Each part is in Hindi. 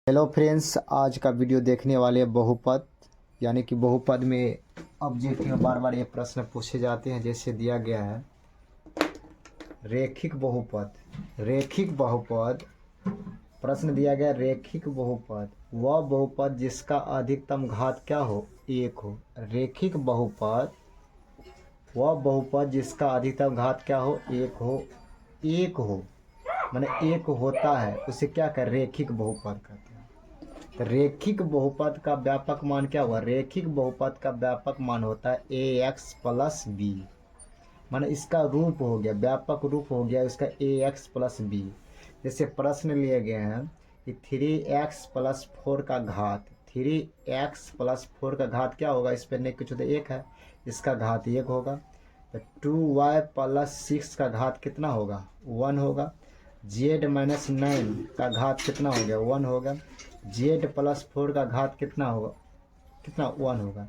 हेलो फ्रेंड्स, आज का वीडियो देखने वाले बहुपद यानी कि बहुपद में ऑब्जेक्टिव में बार बार ये प्रश्न पूछे जाते हैं। जैसे दिया गया है रेखिक बहुपद। रेखिक बहुपद प्रश्न दिया गया रेखिक बहुपद वह बहुपद जिसका अधिकतम घात क्या हो, एक हो। रेखिक बहुपद वह बहुपद जिसका अधिकतम घात क्या हो, एक हो। एक हो माने एक होता है, उसे क्या कर रेखिक बहुपद कहते हैं। तो रेखिक बहुपद का व्यापक मान क्या हुआ? रेखिक बहुपद का व्यापक मान होता है ax प्लस बी। माने इसका रूप हो गया, व्यापक रूप हो गया इसका ax प्लस बी। जैसे प्रश्न लिए गए हैं कि 3x प्लस 4 का घात, 3x प्लस 4 का घात क्या होगा? इस पर नहीं कुछ तो एक है, इसका घात एक होगा। तो 2y प्लस 6 का घात कितना होगा? 1 होगा। z माइनस 9 का घात कितना हो गया? 1 होगा। z प्लस 4 का घात कितना होगा? कितना? 1 होगा।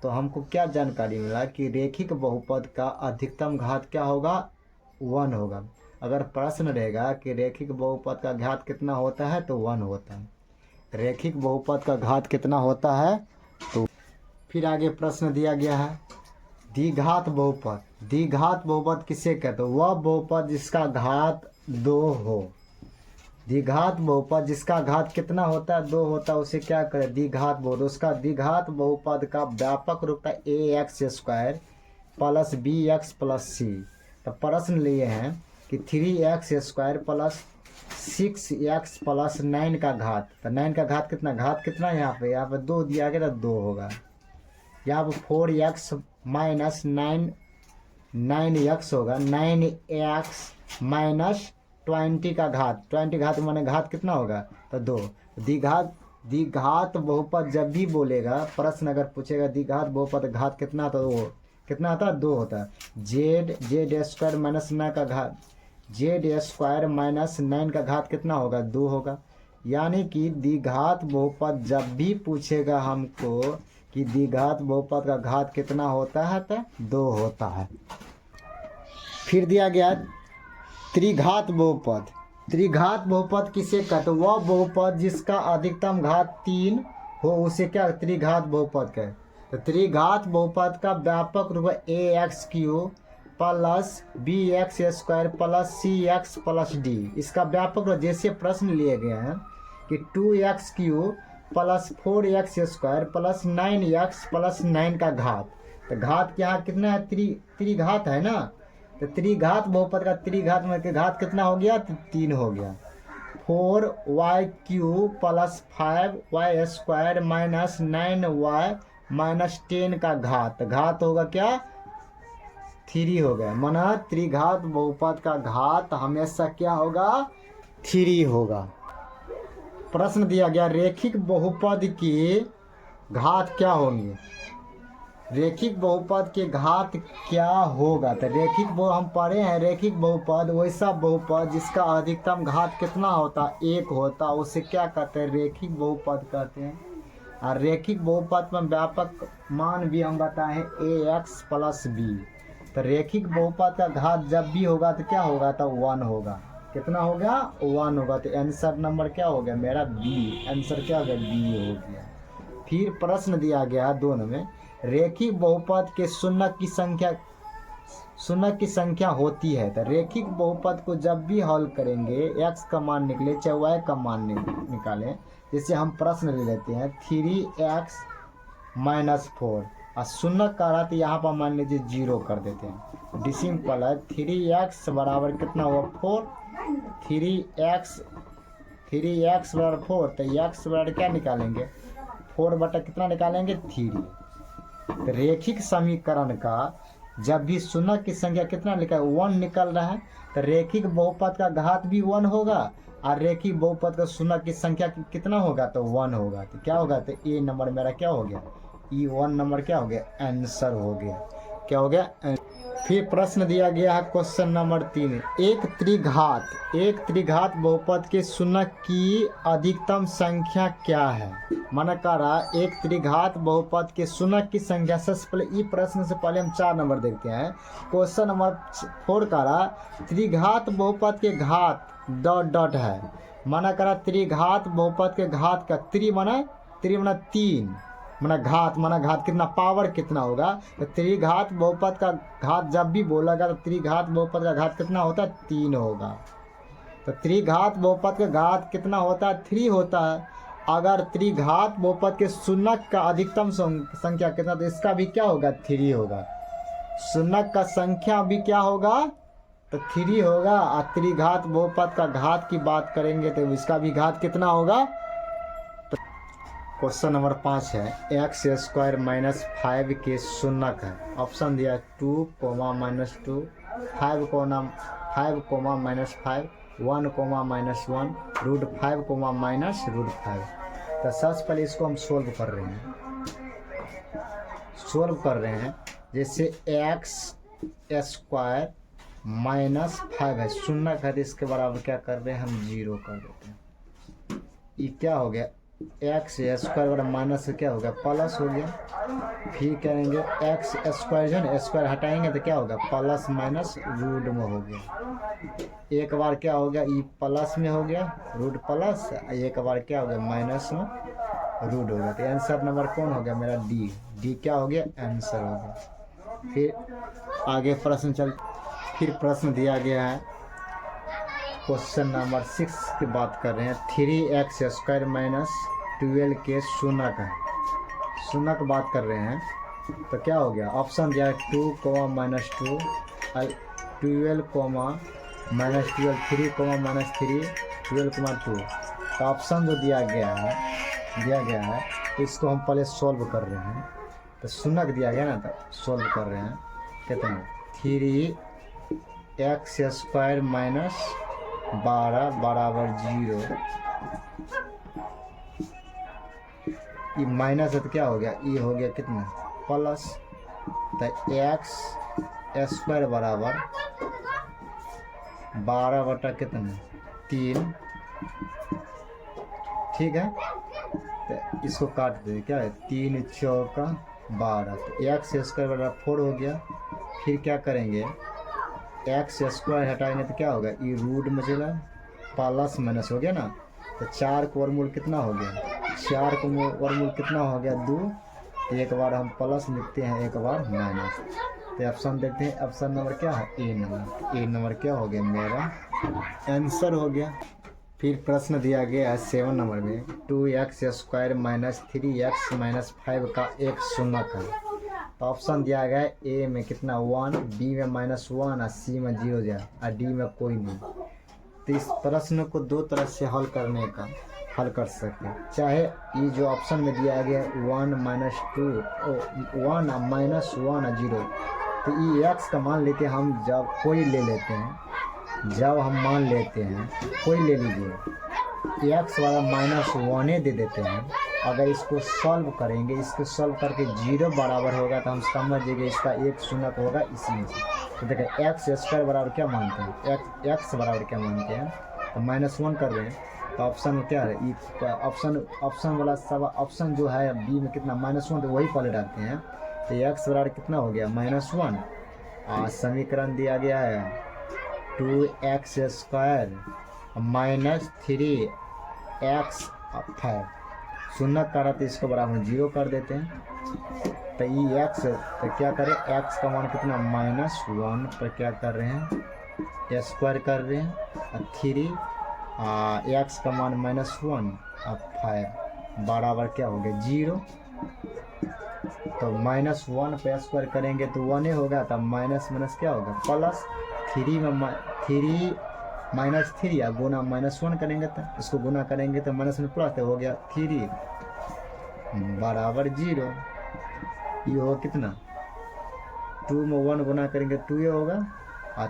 तो हमको क्या जानकारी मिला कि रेखिक बहुपद का अधिकतम घात क्या होगा? 1 होगा। अगर प्रश्न रहेगा कि रेखिक बहुपद का घात कितना होता है तो 1 होता है। रेखिक बहुपद का घात कितना होता है तो फिर आगे प्रश्न दिया गया है द्विघात बहुपद। द्विघात बहुपद किसे कहते हैं? वह बहुपद जिसका घात 2 हो। द्विघात बहुपद जिसका घात कितना होता है? 2 होता है, उसे क्या करें? द्विघात बहुपद। उसका द्विघात बहुपद का व्यापक रूप है ax square plus bx plus C. तो प्रश्न लिए हैं कि 3x square plus 6x plus 9 का घात। तो 9 का घात कितना? घात कितना यहाँ पे 2 दिया गया तो 2 होगा। यहाँ पर 4x माइनस 9x होगा। 9x माइनस 20 का घात, 20 घात माने घात कितना होगा? तो 2। द्विघात बहुपद जब भी बोलेगा, प्रश्न अगर पूछेगा द्विघात बहुपद घात कितना, तो वो कितना आता है? 2 होता है। जेड स्क्वायर माइनस 9 का घात, जेड स्क्वायर माइनस 9 का घात कितना होगा? 2 होगा। यानी कि द्विघात बहुपद जब भी पूछेगा हमको कि द्विघात बहुपद का घात कितना होता है तो 2 होता है। फिर दिया गया त्रिघात बहुपद। त्रिघात बहुपद किसे कहते? वह बहुपद जिसका अधिकतम घात 3 हो, उसे क्या त्रिघात बहुपद कहे? तो त्रिघात बहुपद का व्यापक रूप ax cube plus bx square plus cx plus d। इसका व्यापक रूप जैसे प्रश्न लिए गए हैं कि 2x cube plus 4x square plus 9x plus 9 का घात। तो घात के यहाँ कितना है? त्रिघात है ना। तो त्रिघात बहुपद का त्रिघात में के घात कितना हो गया? तो 3 हो गया। 4y cube plus 5y square minus 9y minus 10 का घात। घात होगा क्या? 3 हो गया। माना त्रिघात बहुपद का घात हमेशा क्या होगा? 3 होगा। प्रश्न दिया गया रेखिक बहुपद के घात क्या होंगे? रेखिक बहुपद के घात क्या होगा? तो रेखिक बहु हम पढ़े हैं, रेखिक बहुपद वैसा बहुपद जिसका अधिकतम घात कितना होता? 1 होता, उसे क्या कहते हैं? रेखिक बहुपद कहते हैं। और रेखिक बहुपद में व्यापक मान भी हम बताएं ax प्लस बी। तो रेखिक बहुपद का घात जब भी होगा तो क्या होगा? तो 1 होगा। कितना होगा? 1 होगा। तो आंसर नंबर क्या हो गया मेरा? बी। आंसर क्या हो गया? बी हो गया। फिर प्रश्न दिया गया दोनों में रेखिक बहुपद के शून्य की संख्या होती है। तो रेखिक बहुपद को जब भी हल करेंगे x का मान निकले चाहे y का मान निकालें। जैसे हम प्रश्न ले लेते हैं 3x माइनस 4 और शून्य का रहा तो यहाँ पर मान लीजिए 0 कर देते हैं। डी सिंपल है। 3x बराबर कितना हुआ? 4। 3x बराबर 4, तो x बराबर क्या निकालेंगे? 4 बटा कितना निकालेंगे? 3। तो रेखिक समीकरण का जब भी शून्य की संख्या कितना लिखा है? 1 निकल रहा है। तो रेखिक बहुपद का घात भी 1 होगा और रेखिक बहुपद का शून्य की संख्या कितना होगा? तो 1 होगा। तो क्या होगा? तो ए नंबर मेरा क्या हो गया? E1 नंबर क्या हो गया? आंसर हो गया। क्या हो गया? फिर प्रश्न दिया गया है क्वेश्चन नंबर 3। एक त्रिघात बहुपद के शून्य की अधिकतम संख्या क्या है? माना करा एक त्रिघात बहुपद के शून्य की संख्या। सबसे पहले इस प्रश्न से पहले हम 4 नंबर देखते हैं। क्वेश्चन नंबर 4 करा त्रिघात बहुपद के घात डॉट डॉट है मना करा त्रिघात बहुपद के घात का त्रि मना 3 मना घात कितना, पावर कितना होगा। तो त्रिघात बहुपद का घात जब भी बोलेगा तो त्रिघात बहुपद का घात कितना होता है, 3 होगा। तो त्रिघात बहुपद का घात कितना होता है, 3 होता है। अगर त्रिघात बहुपद के शून्यक का अधिकतम संख्या कितना, तो इसका भी क्या होगा, 3 होगा। शून्यक का संख्या भी क्या होगा, तो 3 होगा। और त्रिघात बहुपद का घात की बात करेंगे तो इसका भी घात कितना होगा। क्वेश्चन नंबर 5 है, एक्स स्क्वायर माइनस 5 के शून्यक है। ऑप्शन दिया 2, -2, 5, -5, 1, -1, √5, -√5। तो सबसे पहले इसको हम सोल्व कर रहे हैं। जैसे एक्स स्क्वायर माइनस 5 है, शून्यक है, तो इसके बराबर क्या कर रहे हैं, हम 0 कर देते हैं। ये क्या हो गया, एक्स स्क्वायर बराबर माइनस से क्या हो गया, प्लस हो गया। फिर करेंगे एक्स स्क्वायर, जो है स्क्वायर हटाएंगे तो क्या होगा, प्लस माइनस रूट में हो गया। एक बार क्या हो गया, ई प्लस में हो गया रूट प्लस, एक बार क्या हो गया, माइनस में रूट हो गया। तो आंसर नंबर कौन हो गया मेरा, डी क्या हो गया, आंसर हो गया। फिर आगे फिर प्रश्न दिया गया है, क्वेश्चन नंबर 6 की बात कर रहे हैं। 3x स्क्वायर माइनस 12 के शून्यक है, शून्यक बात कर रहे हैं। तो क्या हो गया, ऑप्शन दिया है 2, -2, 12, -12, 3, -3, 12, 2। तो ऑप्शन जो दिया गया है तो इसको हम पहले सॉल्व कर रहे हैं। तो शून्यक दिया गया ना, तो सॉल्व कर रहे हैं। कितना, 3x स्क्वायर माइनस 12 बराबर 0। ये माइनस है तो क्या हो गया, ये हो गया कितना, प्लस। तो एक्स स्क्वायर बराबर 12 बटा कितना, 3। ठीक है, तो इसको काट दे, क्या है, 3 चौका 12। तो एक्स स्क्वायर बराबर 4 हो गया। फिर क्या करेंगे, एक्स स्क्वायर हटाएंगे तो क्या होगा, ये रूट में चला, प्लस माइनस हो गया ना। तो 4 को वर्गमूल कितना हो गया, 4 को वर्गमूल कितना हो गया, 2। एक बार हम प्लस लिखते हैं, एक बार माइनस। तो ऑप्शन देखते हैं, ऑप्शन नंबर क्या है, ए नंबर क्या हो गया, मेरा आंसर हो गया। फिर प्रश्न दिया गया है 7 नंबर में, 2x square minus 3x minus 5 का एक शून्यक है। तो ऑप्शन दिया गया है, ए में कितना, 1, बी में -1 और सी में 0 दिया और डी में कोई नहीं। तो इस प्रश्न को 2 तरह से हल कर सकते हैं। चाहे ये जो ऑप्शन में दिया गया 1, -2, 1 और 0, तो ये x का मान लेते हैं हम, जब कोई ले लेते हैं, जब हम मान लेते हैं कोई ले लीजिए, x वाला -1 दे देते हैं। अगर इसको सॉल्व करेंगे, इसको सॉल्व करके 0 बराबर होगा तो हम समझ जाएंगे इसका एक शून्यक होगा इसी में से। तो देखिए एक्स स्क्वायर बराबर क्या मानते हैं, एक्स बराबर क्या मानते हैं, तो -1 कर रहे हैं। तो ऑप्शन में क्या है, ऑप्शन वाला सब ऑप्शन जो है बी में कितना, -1, तो वही पहले डालते हैं। तो एक्स बराबर कितना हो गया, -1। और समीकरण दिया गया है 2x स्क्वायर माइनस 3x 5, शून्य करा तो इसको बराबर 0 कर देते हैं। तो ये x, तो क्या करें, x का मान कितना, -1 पर क्या कर रहे हैं, स्क्वायर कर रहे हैं, और 3 x का मान -1 और 5 बराबर क्या हो गया, 0। तो -1 पे स्क्वायर करेंगे तो 1 होगा, तब माइनस क्या होगा, प्लस। 3 में 3 -3 या गुना -1 करेंगे तो इसको गुना करेंगे तो माइनस में प्लस, तो हो गया 3 बराबर 0। ये हो कितना, 2 में 1 गुना करेंगे 2 ये होगा, और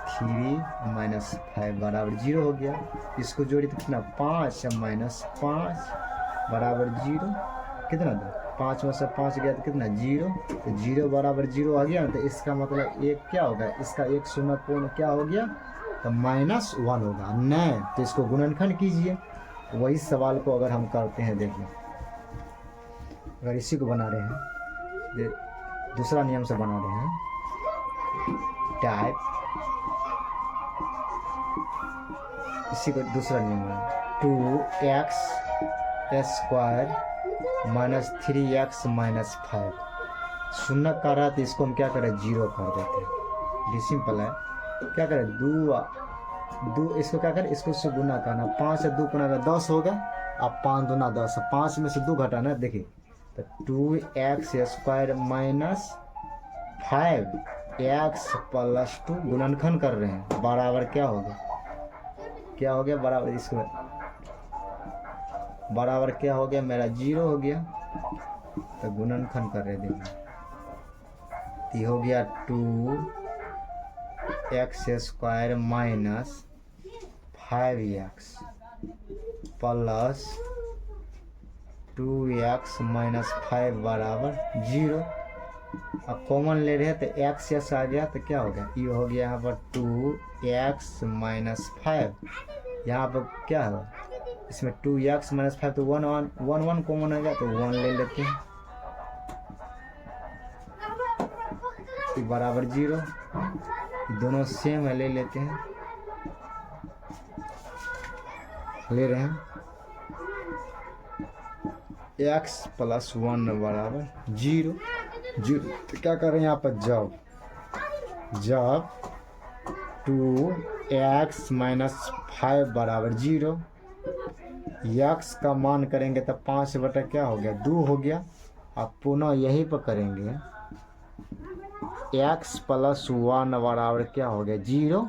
3 - 5 बराबर 0 हो गया। इसको जोड़ी तो कितना, 5 -5 बराबर 0, कितना था, 5 में से 5 गया तो कितना, 0। तो 0 बराबर 0 आ गया। तो इसका मतलब एक क्या होगा, इसका एक शून्य कोण क्या हो गया, तो -1 होगा। नहीं तो इसको गुणनखंड कीजिए। वही सवाल को अगर हम करते हैं, देखिए अगर इसी को बना रहे हैं, दूसरा नियम से बना रहे हैं, टाइप, इसी को दूसरा नियम है, 2x square minus 3x minus 5 शून्य कर रहा है तो इसको हम क्या करें, जीरो कर देते हैं। ये सिंपल है। क्या करें, दो इसको क्या करें, इसको उससे गुना करना। 5 से 2 गुना 10 होगा। अब 5 दूना 10, 5 में से 2 घटाना। देखिए तो 2x square minus 5x plus 2 गुणनखंड कर रहे हैं, बराबर क्या हो गया, क्या हो गया बराबर, इसको बराबर क्या हो गया मेरा, 0 हो गया। तो गुणनखंड कर रहे, देखिए ये हो गया 2x square minus 5x plus 2x minus 5 बराबर 0। अब कॉमन ले रहे हैं तो x आ गया तो क्या हो गया, ये हो गया यहाँ पर 2x माइनस 5। यहाँ पर क्या है, इसमें 2x माइनस 5 तो 1 कॉमन हो गया तो 1 ले लेते हैं, बराबर 0। दोनों सेम है, ले लेते हैं, ले रहे हैं x प्लस 1 बराबर 0। तो क्या कर रहे हैं यहाँ पर, जब 2x माइनस 5 बराबर 0, x का मान करेंगे तो 5 बटा क्या हो गया, 2 हो गया। अब पुनः यहीं पर करेंगे, x प्लस 1 बराबर क्या हो गया, 0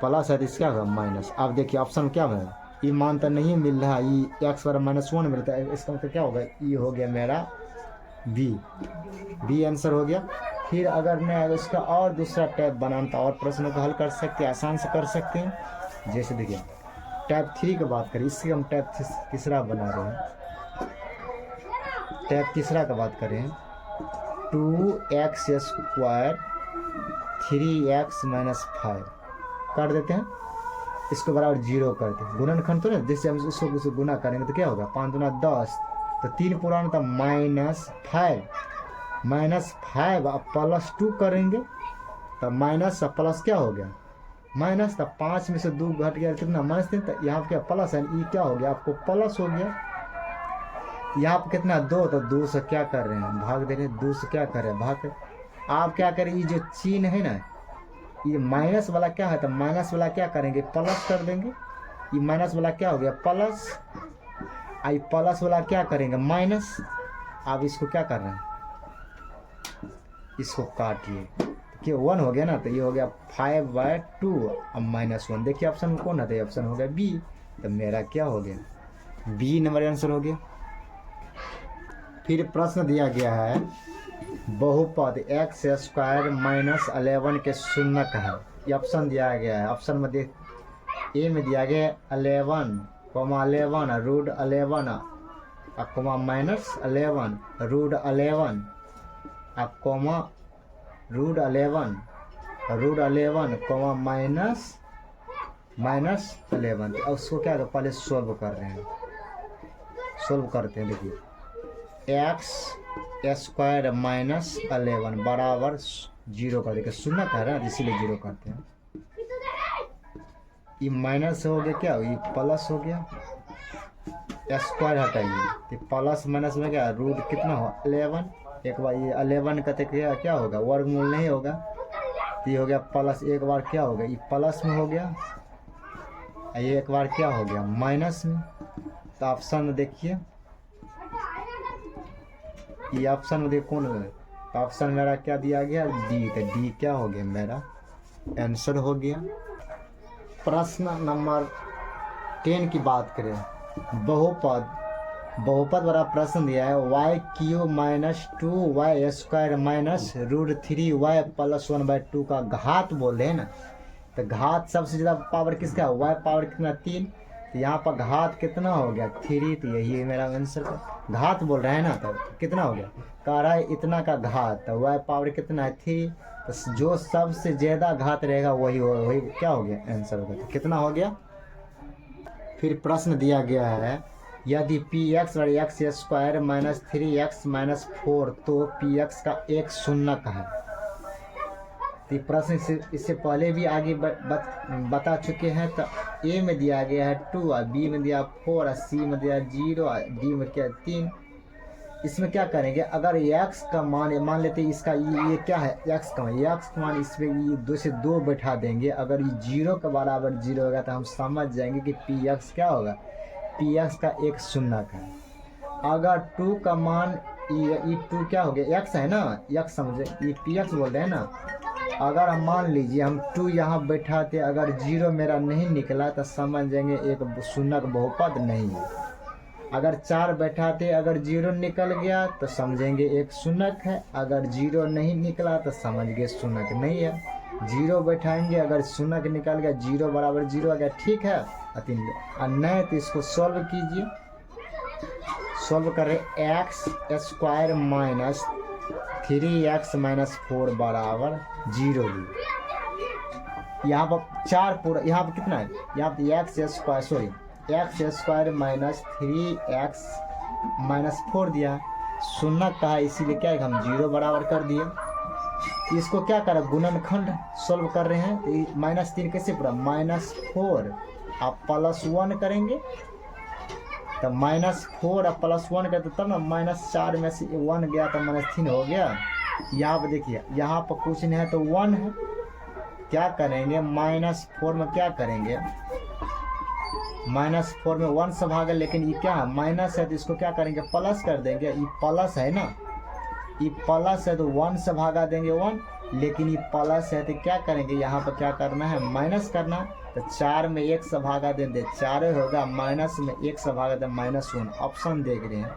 प्लस है तो इसका होगा माइनस। अब देखिए ऑप्शन क्या है, ये मान तो नहीं मिल रहा, ये x बराबर माइनस 1 मिलता है, इसका मतलब क्या होगा, ये हो गया मेरा बी आंसर हो गया। फिर अगर मैं इसका और दूसरा टैब बनाना तो और प्रश्नों को हल कर सकते हैं, आसान से कर सकते हैं। जैसे देखिए टैब 3 की बात करें, इससे हम टैब तीसरा बना रहे हैं। टैब तीसरा का बात करें, 2x स्क्वायर 3x माइनस 5 कर देते हैं, इसको बराबर 0 करते हैं। गुणनखंड तो ना, जैसे हम इसको गुना करेंगे तो क्या होगा, 5 दूना 10 तो 3 पुराना था माइनस 5 अब प्लस 2 करेंगे तो माइनस प्लस क्या हो गया, माइनस। तो 5 में से 2 घट गया कितना, माइनस 3। तो यहाँ पर क्या प्लस है, ये क्या हो गया आपको प्लस हो गया। यहाँ पर कितना 2, तो 2 से क्या कर रहे हैं, भाग दे रहे हैं, 2 से क्या कर रहे हैं, भाग। आप क्या करें, ये जो चिन्ह है ना, ये माइनस वाला क्या है, तो माइनस वाला क्या करेंगे, प्लस कर देंगे। ये माइनस वाला क्या हो गया, प्लस। आई प्लस वाला क्या करेंगे, माइनस। अब इसको क्या कर रहे हैं, इसको काटिए, कि 1 हो गया ना, तो ये हो गया 5/2 अब माइनस 1। देखिए ऑप्शन कौन है, तो ऑप्शन हो गया बी। तो मेरा क्या हो गया, बी नंबर आंसर हो गया। फिर प्रश्न दिया गया है, बहुपद x स्क्वायर माइनस 11 के शून्यक है। ये ऑप्शन दिया गया है। ऑप्शन में देख, ए में दिया गया 11, root 11 comma minus 11 root 11 comma root 11 comma minus 11। तो उसको क्या है, पहले सोल्व कर रहे हैं, सोल्व करते हैं। देखिए x स्क्वायर माइनस 11 बराबर 0 कर देंगे, शून्य कह रहे हैं इसीलिए 0 करते हैं। ये माइनस हो गया, क्या ये प्लस हो गया, स्क्वायर हटाइए तो प्लस माइनस में क्या रूट कितना हो 11। एक बार ये 11 का क्या होगा, वर्गमूल नहीं होगा, तो ये हो गया प्लस। एक बार क्या होगा, ये प्लस में हो गया, ये एक बार क्या हो गया माइनस में। तो ऑप्शन में देखिए, ये ऑप्शन में देखो कौन है, तो ऑप्शन मेरा क्या दिया गया, डी। तो डी क्या हो गया, मेरा आंसर हो गया। प्रश्न नंबर 10 की बात करें, बहुपद वाला प्रश्न दिया है, y³ minus 2y square minus root 3y plus 1/2 का घात बोल रहे हैं ना। तो घात सबसे ज़्यादा पावर किसका है, y पावर कितना 3। तो यहाँ पर घात कितना हो गया 3। तो यही मेरा आंसर का घात बोल रहा है ना, तो कितना हो गया, कह रहा है इतना का घात, तो y पावर कितना है 3। तो जो सबसे ज़्यादा घात रहेगा वही क्या हो गया आंसर हो गया। तो कितना हो गया। फिर प्रश्न दिया गया है, यदि px और x square minus 3x minus 4 तो px का एक शून्यक है। तो ये प्रश्न इससे पहले भी आगे बता चुके हैं। तो ए में दिया गया है 2 और बी में दिया 4 और सी में दिया 0 और डी में क्या 3। इसमें क्या करेंगे, अगर x का मान मान लेते हैं इसका ये क्या है x का मान, इसमें ये 2 से 2 बैठा देंगे। अगर ये 0 के बराबर 0 होगा तो हम समझ जाएंगे कि px क्या होगा, px का एक शून्यक है। अगर 2 का मान ये 2 क्या हो गया x है ना, x समझे, ये px बोल रहे हैं ना। अगर हम मान लीजिए हम 2 यहाँ बैठाते, अगर 0 मेरा नहीं निकला तो समझ जाएंगे एक शून्यक बहुपद नहीं है। अगर 4 बैठाते, अगर 0 निकल गया तो समझेंगे एक शून्यक है। अगर 0 नहीं निकला तो समझ गए शून्यक नहीं है। 0 बैठाएंगे, अगर शून्यक निकल गया 0 बराबर 0 आ गया, ठीक है। और नहीं तो इसको सॉल्व कीजिए। सॉल्व करें x square minus 3x minus 4 बराबर 0। यहाँ पर 4 पूरा, यहाँ पर कितना है, यहाँ पर x square minus 3x minus 4 दिया, शून्यक का है इसीलिए क्या है हम 0 बराबर कर दिए। इसको क्या करें, गुणनखंड सॉल्व कर रहे हैं। तो -3 कैसे पूरा, -4 आप +1 करेंगे तो -4 और +1 करते तब ना, -4 में से 1 गया तो -3 हो गया। यहाँ पर देखिए, यहाँ पर कुछ नहीं है तो 1 है। क्या करेंगे, -4 में क्या करेंगे, -4 में 1 से भागे, लेकिन ये क्या है माइनस है तो इसको क्या करेंगे प्लस कर देंगे। ये प्लस है ना, ये प्लस है तो 1 से भागा देंगे 1, लेकिन ये प्लस है तो क्या करेंगे, यहाँ पर क्या करना है माइनस करना। तो 4 में 1 से भागा देंगे 4 होगा, माइनस में 1 से भागा दें -1। ऑप्शन देख रहे हैं,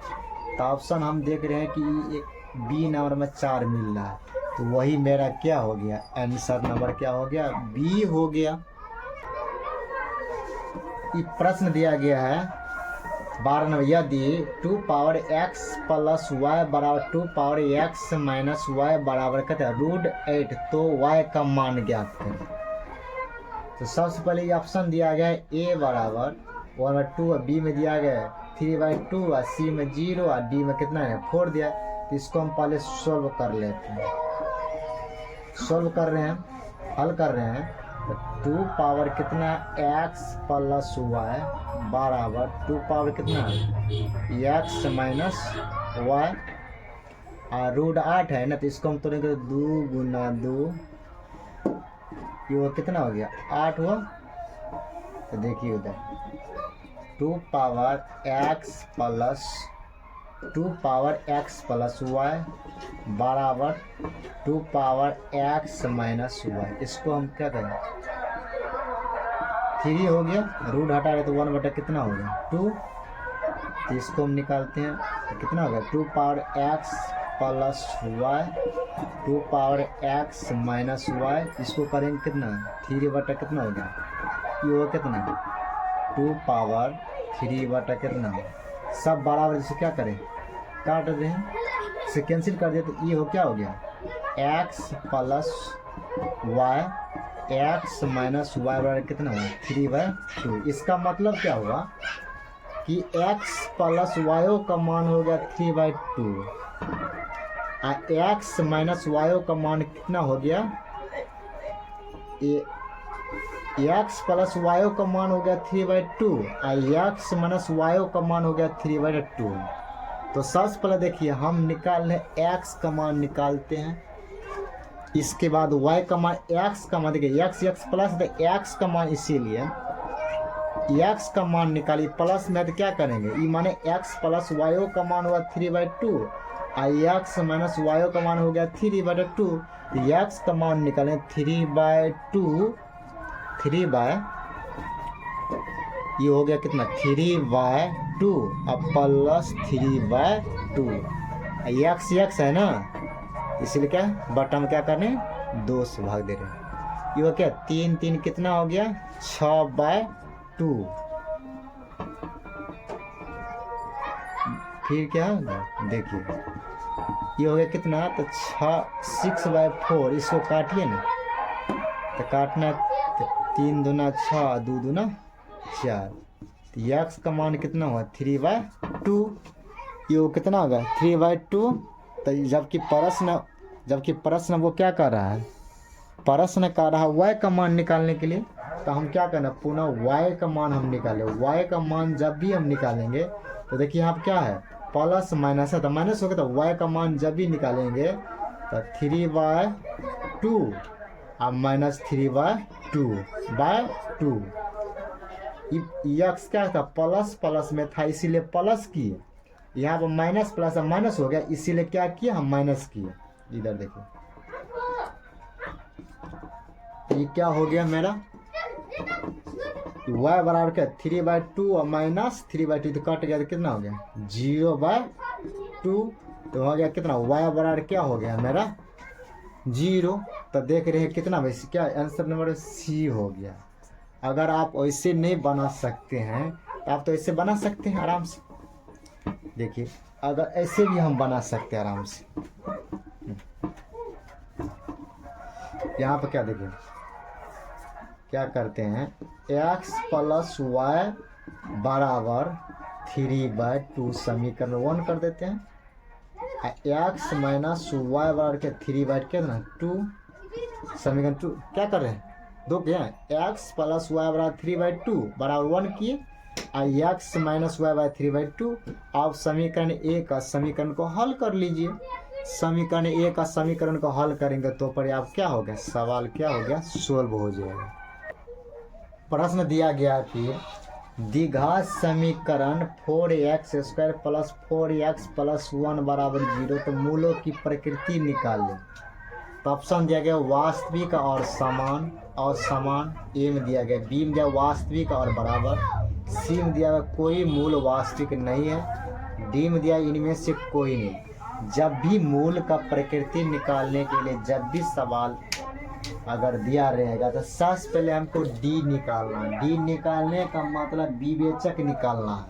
तो ऑप्शन हम देख रहे हैं कि बी नंबर में 4 मिल रहा है, तो वही मेरा क्या हो गया, आंसर नंबर क्या हो गया, बी हो गया। ये प्रश्न दिया गया है 12 नंबर, यदि 2 पावर x प्लस वाई बराबर 2 पावर x माइनस वाई बराबर कहते हैं √8, तो y का मान ज्ञात करें। तो सबसे पहले ये ऑप्शन दिया गया है a बराबर 1/2 और b में दिया गया है 3/2 और c में 0 और d में कितना है 4 दिया। तो इसको हम पहले सोल्व कर लेते हैं। सोल्व कर रहे हैं, हल कर रहे हैं। तो 2 पावर कितना x प्लस वाई बराबर 2 पावर कितना है x माइनस वाई और √8 है ना, तो इसको हम तोड़ेंगे 2 गुना 2, ये वो कितना हो गया 8 हुआ। तो देखिए उधर 2 पावर x प्लस वाई बराबर 2 पावर x माइनस वाई। इसको हम क्या करें 3 हो गया, रूट हटा रहे तो 1 बटा कितना हो गया 2। तो इसको हम निकालते हैं तो कितना होगा 2 power x plus y 2 power x minus y. इसको करेंगे कितना 3 बटा कितना हो गया, ये होगा कितना 2 पावर 3 बटा कितना, सब बराबर। इसे क्या करें काट दें, इसे कैंसिल कर दे तो ये हो क्या हो गया x plus y x minus y बराबर कितना हुआ 3/2। इसका मतलब क्या हुआ कि x प्लस वाई का मान हो गया 3/2 और x माइनस वाई का मान कितना हो गया, x प्लस वाई का मान हो गया 3/2 और x माइनस वाई का मान हो गया 3/2। तो सबसे पहले देखिए हम निकाल रहे x का मान निकालते हैं, इसके बाद y का मान, x का मान देखिए x प्लस तो x का मान, इसीलिए x का मान निकालिए प्लस में तो क्या करेंगे, ये माने x प्लस वाई का मान हुआ 3/2 और x माइनस वाई का मान हो गया 3/2। तो x का मान निकालें 3/2, ये हो गया कितना 3/2 अब प्लस 3/2। x है ना, इसलिए क्या बटा में क्या करने 2 से भाग दे रहे हैं। ये हो क्या 3 कितना हो गया 6/2। फिर क्या होगा देखिए, ये हो गया कितना तो 6/4। इसको काटिए ना, तो काटना 3 दूना 6 2 दूना 4। तो x का मान कितना हुआ 3/2, ये कितना होगा 3/2। तो जबकि प्रश्न वो क्या कर रहा है, प्रश्न कर रहा y का मान निकालने के लिए, तो हम क्या करना, पुनः y का मान हम निकालें। y का मान जब भी हम निकालेंगे तो देखिए यहाँ पर क्या है, प्लस माइनस है, तो माइनस हो गया, तो y का मान जब भी निकालेंगे तो 3/2 और माइनस 3/2 यक्स क्या था, प्लस प्लस में था इसीलिए प्लस किए, यहाँ पर माइनस प्लस माइनस हो गया इसीलिए क्या किए, हम माइनस किए। इधर देखिए ये क्या हो गया मेरा, y बराबर क्या 3/2 और माइनस 3/2 तो कट गया, तो कितना हो गया 0/2, तो हो गया कितना, y बराबर क्या हो गया मेरा 0। तो देख रहे हैं कितना भाई, क्या आंसर नंबर सी हो गया। अगर आप ऐसे नहीं बना सकते हैं तो आप तो ऐसे बना सकते हैं आराम से। देखिए अगर ऐसे भी हम बना सकते हैं आराम से। यहाँ पर क्या देखिए क्या करते हैं, x + y बराबर 3/2 समीकरण 1 कर देते हैं, x - y बराबर के 3/2 समीकरण 2 क्या कर रहे हैं, दो क्या x + y बराबर 3/2 बराबर 1 किए, x - y 3/2। आप समीकरण ए का समीकरण को हल कर लीजिए। समीकरण ए का समीकरण को हल करेंगे तो पर आप क्या हो गया, सवाल क्या हो गया, सोल्व हो जाएगा। प्रश्न दिया गया कि द्विघात समीकरण 4x² + 4x + 1 बराबर 0, तो मूलों की प्रकृति निकालें। तो ऑप्शन दिया गया वास्तविक और समान, ए में दिया गया, बी में दिया वास्तविक और बराबर, सी में दिया गया कोई मूल वास्तविक नहीं है, डी में दिया इनमें से कोई नहीं। जब भी मूल का प्रकृति निकालने के लिए जब भी सवाल अगर दिया रहेगा तो सबसे पहले हमको डी निकालना है। डी निकालने का मतलब विवेचक निकालना है।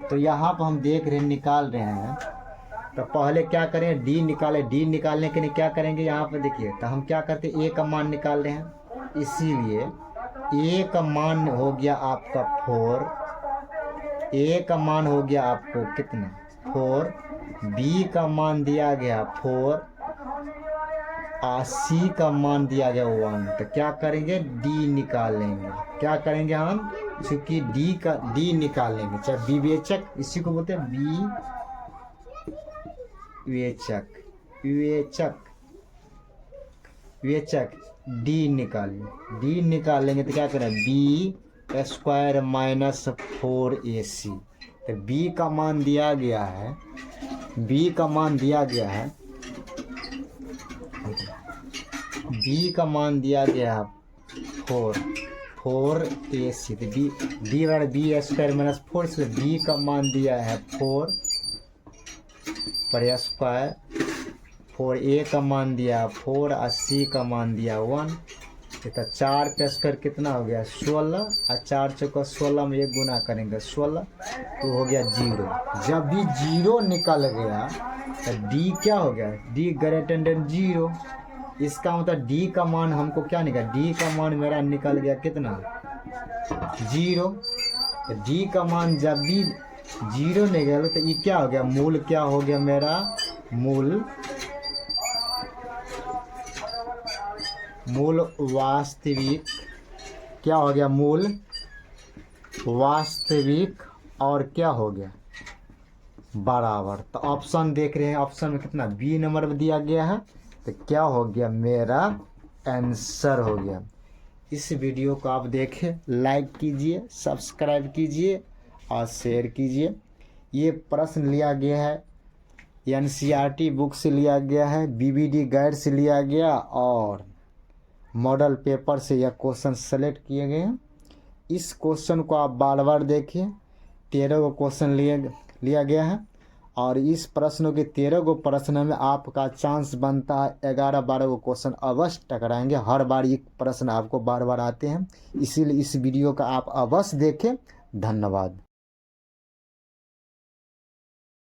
तो यहाँ पर हम देख रहे हैं निकाल रहे हैं, तो पहले क्या करें, डी निकाले। डी निकालने के लिए क्या करेंगे, यहाँ पे देखिए, तो हम क्या करते हैं, ए का मान निकाल रहे हैं, इसीलिए ए का मान हो गया आपका 4, ए का मान हो गया आपको कितना 4, बी का मान दिया गया 4 और सी का मान दिया गया 1। तो क्या करेंगे, डी निकालेंगे। क्या करेंगे हम, चूंकि डी निकालेंगे, चाहे विवेचक, इसी को बोलते हैं विवेचक डी निकालेंगे तो क्या करें, b² - 4ac। तो b का मान दिया गया है, b का मान दिया गया है 4ac। तो b बराबर b² - 4, इसलिए b का मान दिया है 4 पर स्क्वायर, 4a का मान दिया 4 और c का मान दिया 1। तो 4 का स्क्वायर कितना हो गया 16 और 4 चौका 16 में 1 गुना करेंगे 16, तो हो गया 0। जब भी 0 निकल गया तो d क्या हो गया, d > 0। इसका मतलब d का मान हमको क्या निकला, d का मान मेरा निकल गया कितना 0। तो d का मान जब भी 0 निकल तो ये क्या हो गया, मूल क्या हो गया मेरा, मूल वास्तविक क्या हो गया, मूल वास्तविक और क्या हो गया बराबर। तो ऑप्शन देख रहे हैं, ऑप्शन में कितना बी नंबर में दिया गया है, तो क्या हो गया मेरा आंसर हो गया। इस वीडियो को आप देखें, लाइक कीजिए, सब्सक्राइब कीजिए और शेयर कीजिए। ये प्रश्न लिया गया है NCERT बुक से लिया गया है, BBD गाइड से लिया गया और मॉडल पेपर से यह क्वेश्चन सेलेक्ट किए गए हैं। इस क्वेश्चन को आप बार बार देखिए, 13 गो क्वेश्चन लिया गया है और इस प्रश्नों के 13 गो प्रश्न में आपका चांस बनता है 11-12 गो क्वेश्चन अवश्य टकराएंगे। हर बार ये प्रश्न आपको बार बार आते हैं, इसीलिए इस वीडियो का आप अवश्य देखें। धन्यवाद।